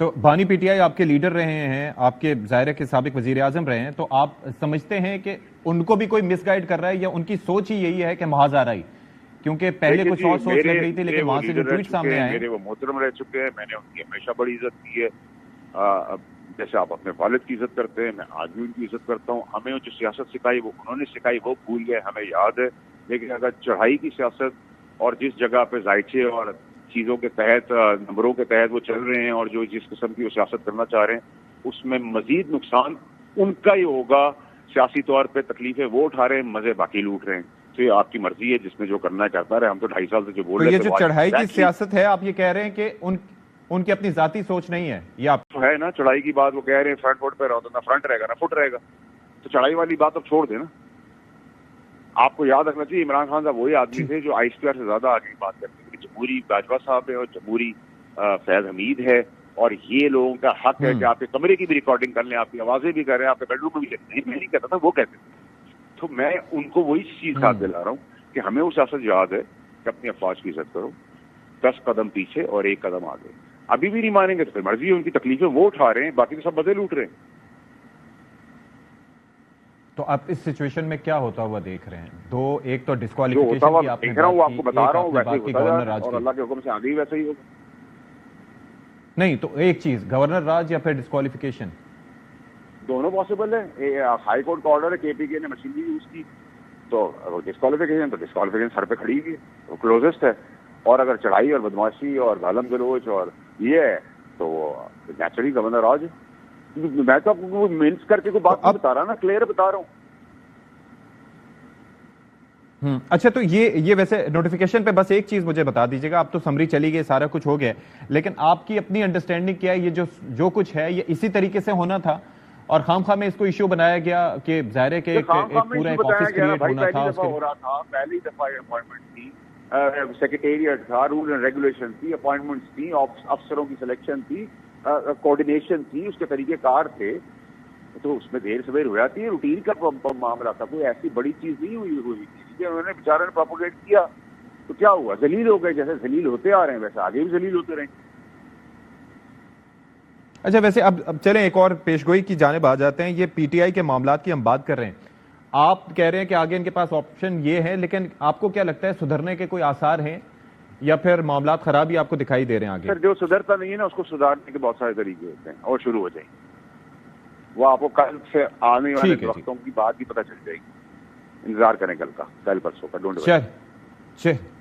تو بانی P T I آپ کے لیڈر رہے ہیں، آپ کے ظاہر ہے کہ سابق وزیر اعظم رہے ہیں، تو آپ سمجھتے ہیں کہ ان کو بھی کوئی مس گائیڈ کر رہا ہے یا ان کی سوچ ہی یہی ہے کہ محاذ آرائی؟ کیونکہ پہلے کچھ اور سوچ لگ رہی تھی لیکن وہاں سے جو ٹویٹ سامنے آئے، میرے وہ محترم رہ چکے ہیں، میں نے ان کی ہمیشہ بڑی عزت کی ہے. جیسے آپ اپنے والد کی عزت کرتے ہیں، میں آج بھی ان کی عزت کرتا ہوں. ہمیں جو سیاست سکھائی وہ انہوں نے سکھائی، وہ بھول گئے، ہمیں یاد ہے. لیکن اگر چڑھائی کی سیاست اور جس جگہ پہ ذائچے اور چیزوں کے تحت، نمبروں کے تحت وہ چل رہے ہیں اور جو جس قسم کی وہ سیاست کرنا چاہ رہے ہیں، اس میں مزید نقصان ان کا ہی ہوگا. سیاسی طور پہ تکلیفیں وہ اٹھا رہے ہیں، مزے باقی لوٹ رہے ہیں. تو یہ آپ کی مرضی ہے، جس میں جو کرنا ہے کرتا رہے. ہم تو 2.5 سال سے جو بول رہے تو یہ تھے جو چڑھائی کی سیاست ہے، آپ یہ کہہ رہے ہیں کہ ان کی اپنی ذاتی سوچ نہیں ہے، یہ آپ تو ہے نا. چڑھائی کی بات وہ کہہ رہے ہیں فرنٹ فٹ پہ رہو تو نہ فرنٹ رہے گا نہ فٹ رہے گا. تو چڑھائی والی بات اب چھوڑ دیں نا. آپ کو یاد رکھنا چاہیے عمران خان صاحب وہی آدمی تھے جو آئی ایس پی آر سے زیادہ آگے کی بات کرتے تھے. جمہوری باجوہ صاحب ہے اور جمہوری فیض حمید ہے، اور یہ لوگوں کا حق ہے کہ آپ کے کمرے کی بھی ریکارڈنگ کر لیں، آپ کی آوازیں بھی کر رہے ہیں، آپ کے بیڈ روم میں بھی لیں. میں نہیں کہتا تھا، وہ کہتے تھے. تو میں ان کو وہی چیز یاد دلا رہا ہوں کہ ہمیں وہ سیاست یاد ہے کہ اپنی افواج کی عزت کرو، 10 قدم پیچھے اور 1 قدم آگے. ابھی بھی نہیں مانیں گے تو پھر مرضی ہے ان کی. تکلیفیں وہ اٹھا رہے ہیں، باقی تو سب مزے لوٹ رہے ہیں. تو آپ اس سچویشن میں کیا ہوتا ہوا دیکھ رہے ہیں؟ ایک تو جو ہوتا ڈسکوالیفیکیشن ہوا کی آپ نے دیکھ رہا ہوں، بات وہ آپ کی، کو بتا ایک رہا آپ ہوں، نے ویسے ہی بات کی ہوتا جا گورنر رہا ہے راج اور کی. اللہ کے حکم سے آگے ہی ویسے ہی ہوگا. نہیں تو ایک چیز، گورنر راج یا پھر ڈسکوالیفیکیشن؟ دونوں پاسبل ہے. ہائی کورٹ کا آرڈر ہے، کے پی کے نے مشینری یوز کی تو ڈسکوالیفیکیشن، تو ڈسکوالیفیکیشن سر پہ کھڑی ہوئی ہے، وہ کلوزسٹ ہے. اور اگر چڑھائی اور بدماشی اور گالم گلوچ اور یہ ہے تو نیچرلی گورنر راج. میں تو آپ کو مینس کر کے کوئی بات نہیں بتا رہا نا، کلیئر بتا رہا ہوں. اچھا، تو یہ ویسے نوٹیفیکیشن پہ بس ایک چیز مجھے بتا دیجیے گا. آپ تو سمری چلی گئی، سارا کچھ ہو گیا، لیکن آپ کی اپنی انڈرسٹینڈنگ کیا ہے؟ یہ جو کچھ ہے یہ اسی طریقے سے ہونا تھا اور خام خواہ میں اس کو ایشو بنایا گیا کہ ظاہر ہے کہ پورا ایک آفس کریٹ ہونا تھا؟ پہلی دفعہ ہو رہا تھا، پہلی دفعہ اپوائنٹمنٹ تھی، سیکریٹریٹ تھا، رول اینڈ ریگولیشن تھی، اپوائنٹمنٹس تھی، افسروں کی سلیکشن تھی، کوآرڈینیشن تھی، اس کے طریقہ کار تھے. تو اس میں دیر سویر ہو جاتی ہے، روٹین کا معاملہ تھا، کوئی ایسی بڑی چیز نہیں ہوئی تھی. انہوں نے بیچارے نے پروپوگیٹ کیا تو کیا ہوا؟ ذلیل ہو گئے. جیسے ذلیل ہوتے آ رہے ہیں ویسے آگے بھی ذلیل ہوتے رہیں. اچھا، ویسے اب چلیں ایک اور پیشگوئی کی جانب آ جاتے ہیں. یہ پی ٹی آئی کے معاملات کی ہم بات کر رہے ہیں. آپ کہہ رہے ہیں کہ آگے ان کے پاس آپشن یہ ہے، لیکن آپ کو کیا لگتا ہے سدھرنے کے کوئی آثار ہیں یا پھر معاملات خراب ہی آپ کو دکھائی دے رہے ہیں آگے؟ سر جو سدھرتا نہیں ہے نا، اس کو سدھارنے کے بہت سارے طریقے ہوتے ہیں اور شروع ہو جائیں گے. وہ آپ کو کل سے آنے والے وقتوں کی بات بھی پتہ چل جائے گی. انتظار کریں کل کا، کل پرسوں کا. Don't worry. چل